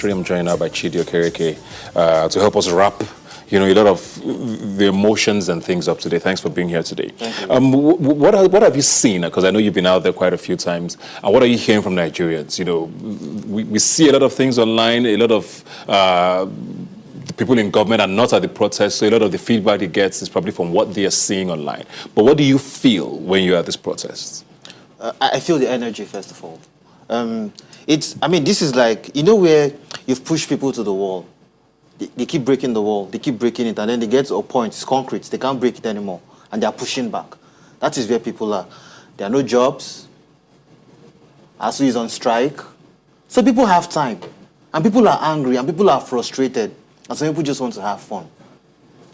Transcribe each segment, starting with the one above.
I'm joined now by Chyddee to help us wrap, a lot of the emotions and things up today. Thanks for being here today. What have you seen? Because I know you've been out there quite a few times. And what are you hearing from Nigerians? We see a lot of things online. A lot of the people in government are not at the protest, so a lot of the feedback he gets is probably from what they are seeing online. But what do you feel when you're at this protest? I feel the energy, first of all. This is like, where you've pushed people to the wall. They keep breaking the wall, they keep breaking it, and then they get to a point, it's concrete, they can't break it anymore, and they're pushing back. That is where people are. There are no jobs, ASU is on strike, so people have time, and people are angry, and people are frustrated, and some people just want to have fun.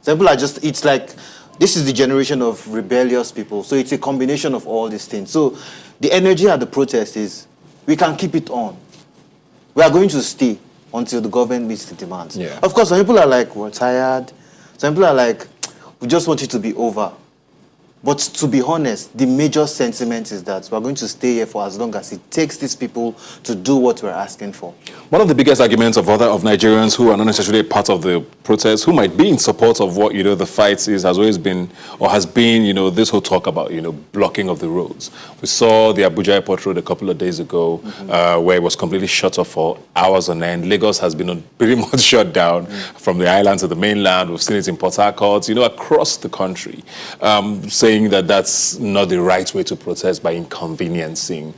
Some people are just, it's like, this is the generation of rebellious people, so it's a combination of all these things. So the energy at the protest is, we can keep it on. We are going to stay until the government meets the demands. Yeah. Of course, some people are like, we're tired. Some people are like, we just want it to be over. But to be honest, the major sentiment is that we're going to stay here for as long as it takes these people to do what we're asking for. One of the biggest arguments of Nigerians who are not necessarily part of the protest, who might be in support of what, the fight is, has always been, or has been, this whole talk about, blocking of the roads. We saw the Abuja Airport Road a couple of days ago, where it was completely shut off for hours on end. Lagos has been pretty much shut down from the island to the mainland. We've seen it in Port Harcourt, across the country, saying that that's not the right way to protest by inconveniencing,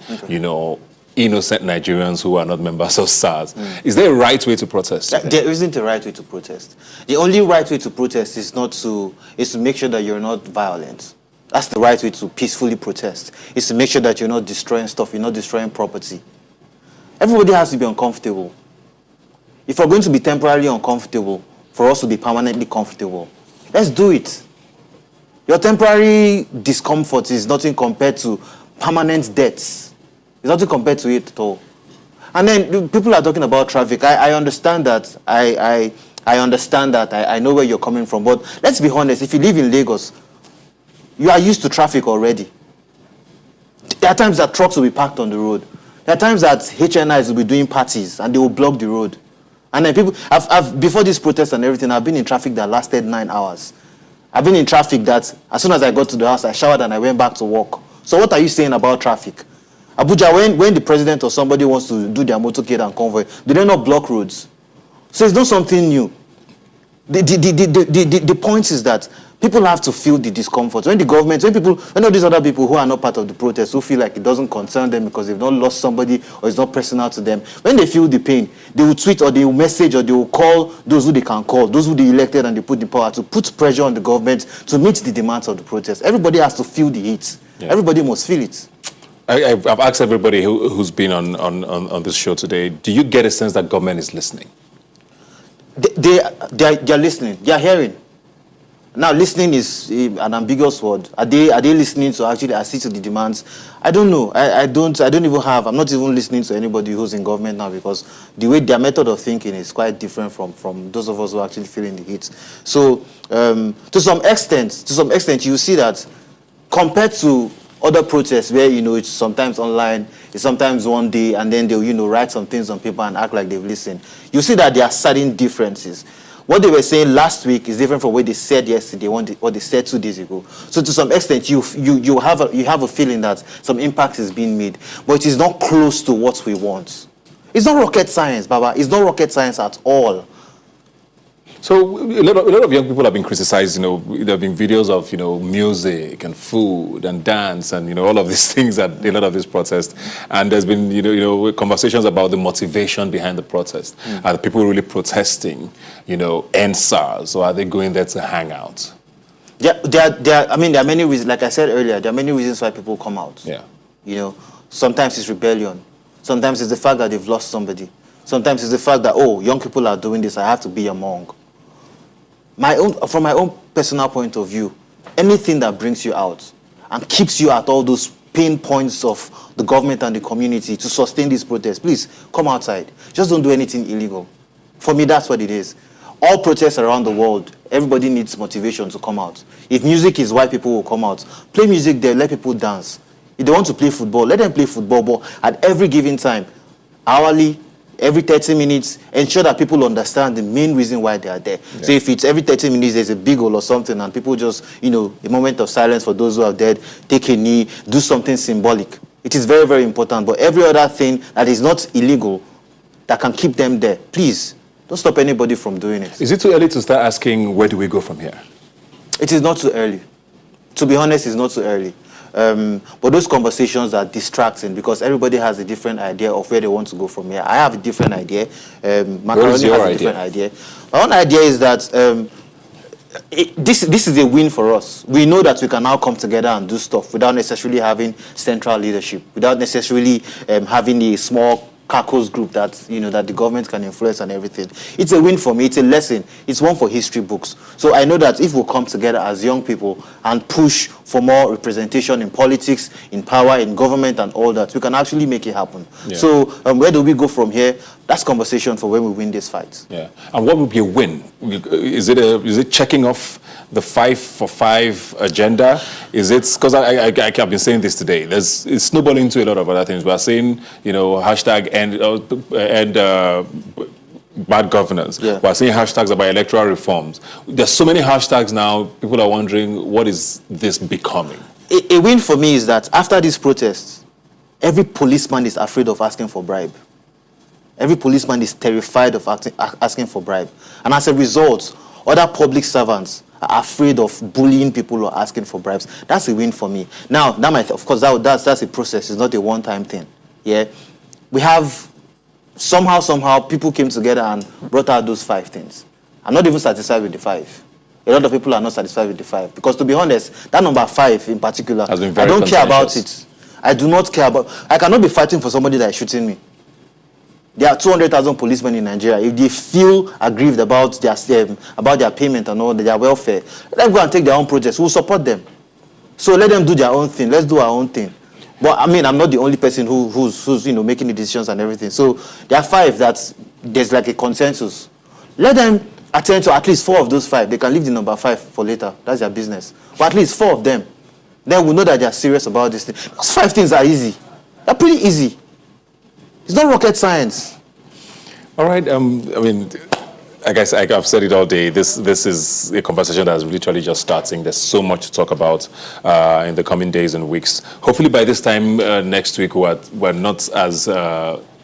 innocent Nigerians who are not members of SARS. Is there a right way to protest? There isn't a right way to protest. The only right way to protest is to make sure that you're not violent. That's the right way to peacefully protest. Is to make sure that you're not destroying stuff, you're not destroying property. Everybody has to be uncomfortable. If we're going to be temporarily uncomfortable, for us to be permanently comfortable, let's do it. Your temporary discomfort is nothing compared to permanent deaths. It's nothing compared to it at all. And then people are talking about traffic. I understand that. I understand that. I know where you're coming from. But let's be honest. If you live in Lagos, you are used to traffic already. There are times that trucks will be parked on the road. There are times that HNIs will be doing parties and they will block the road. And then people, before this protest and everything, I've been in traffic that lasted 9 hours. I've been in traffic that as soon as I got to the house, I showered and I went back to work. So what are you saying about traffic? Abuja, when the president or somebody wants to do their motorcade and convoy, do they not block roads? So it's not something new. The point is that people have to feel the discomfort. When all these other people who are not part of the protest, who feel like it doesn't concern them because they've not lost somebody or it's not personal to them, when they feel the pain, they will tweet or they will message or they will call those who they can call, those who they elected and they put in power to put pressure on the government to meet the demands of the protest. Everybody has to feel the heat. Yeah. Everybody must feel it. I've asked everybody who's been on this show today, do you get a sense that government is listening? They're listening. They're hearing. Now, listening is an ambiguous word. Are they listening to actually accede to the demands? I don't know. I'm not even listening to anybody who's in government now because the way their method of thinking is quite different from those of us who are actually feeling the heat. So, to some extent, you see that compared to other protests where, it's sometimes online, it's sometimes one day, and then they'll, write some things on paper and act like they've listened. You see that there are certain differences. What they were saying last week is different from what they said yesterday, what they said 2 days ago. So to some extent, you have a feeling that some impact is being made, but it is not close to what we want. It's not rocket science, Baba. It's not rocket science at all. So a lot of young people have been criticized, there have been videos of, music and food and dance and, all of these things at a lot of these protests. And there's been, conversations about the motivation behind the protest. Are the people really protesting, end SARS, or are they going there to hang out? There are many reasons. Like I said earlier, there are many reasons why people come out. Yeah. Sometimes it's rebellion. Sometimes it's the fact that they've lost somebody. Sometimes it's the fact that, young people are doing this, I have to be among. From my own personal point of view, anything that brings you out and keeps you at all those pain points of the government and the community to sustain this protest, please come outside. Just don't do anything illegal. For me, that's what it is. All protests around the world, everybody needs motivation to come out. If music is why people will come out, play music there, let people dance. If they want to play football, let them play football, but at every given time, hourly, every 30 minutes, ensure that people understand the main reason why they are there. Yeah. So if it's every 30 minutes, there's a big hole or something, and people just, a moment of silence for those who are dead, take a knee, do something symbolic. It is very, very important. But every other thing that is not illegal, that can keep them there, please, don't stop anybody from doing it. Is it too early to start asking, where do we go from here? It is not too early. To be honest, it's not too early. But those conversations are distracting because everybody has a different idea of where they want to go from here. I have a different idea. Macaroni has a different idea. My own idea is that this is a win for us. We know that we can now come together and do stuff without necessarily having central leadership, without necessarily having a small caucus group that that the government can influence and everything. It's a win for me. It's a lesson. It's one for history books. So I know that if we come together as young people and push for more representation in politics, in power, in government, and all that, we can actually make it happen. Yeah. So where do we go from here? That's conversation for when we win this fight. Yeah. And what would be a win? Is it checking off the 5 for 5 agenda? Is it, because I've been saying this today, it's snowballing into a lot of other things. We are saying, hashtag end bad governance. Yeah. We are saying hashtags about electoral reforms. There's so many hashtags now, people are wondering, what is this becoming? A win for me is that after these protests, every policeman is afraid of asking for bribe. Every policeman is terrified of asking for bribe. And as a result, other public servants are afraid of bullying people or asking for bribes. That's a win for me. Now, of course, that's a process. It's not a one-time thing. Yeah, we have somehow people came together and brought out those 5 things. I'm not even satisfied with the 5. A lot of people are not satisfied with the 5 because, to be honest, that number 5 in particular, I don't care about it. I do not care about. I cannot be fighting for somebody that is shooting me. There are 200,000 policemen in Nigeria. If they feel aggrieved about their payment and all their welfare, let them go and take their own projects. We'll support them. So let them do their own thing. Let's do our own thing. But I mean, I'm not the only person who's making the decisions and everything. So there are 5 that there's like a consensus. Let them attend to at least 4 of those 5. They can leave the number 5 for later. That's their business. But at least 4 of them. Then we'll know that they're serious about this thing. Those 5 things are easy. They're pretty easy. It's not rocket science. All right. I mean, like I've said it all day. This is a conversation that is literally just starting. There's so much to talk about in the coming days and weeks. Hopefully, by this time next week, we're not as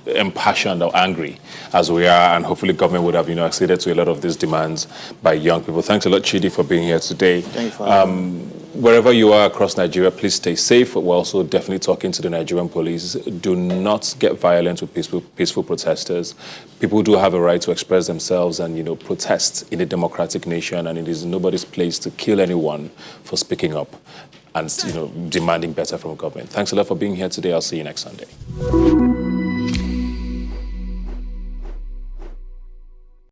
impassioned or angry as we are, and hopefully government would have acceded to a lot of these demands by young people. Thanks a lot, Chyddee, for being here today. Thank you for having me. Wherever you are across Nigeria, please stay safe. We're also definitely talking to the Nigerian police. Do not get violent with peaceful protesters. People do have a right to express themselves and protest in a democratic nation, and it is nobody's place to kill anyone for speaking up and demanding better from government. Thanks a lot for being here today. I'll see you next Sunday.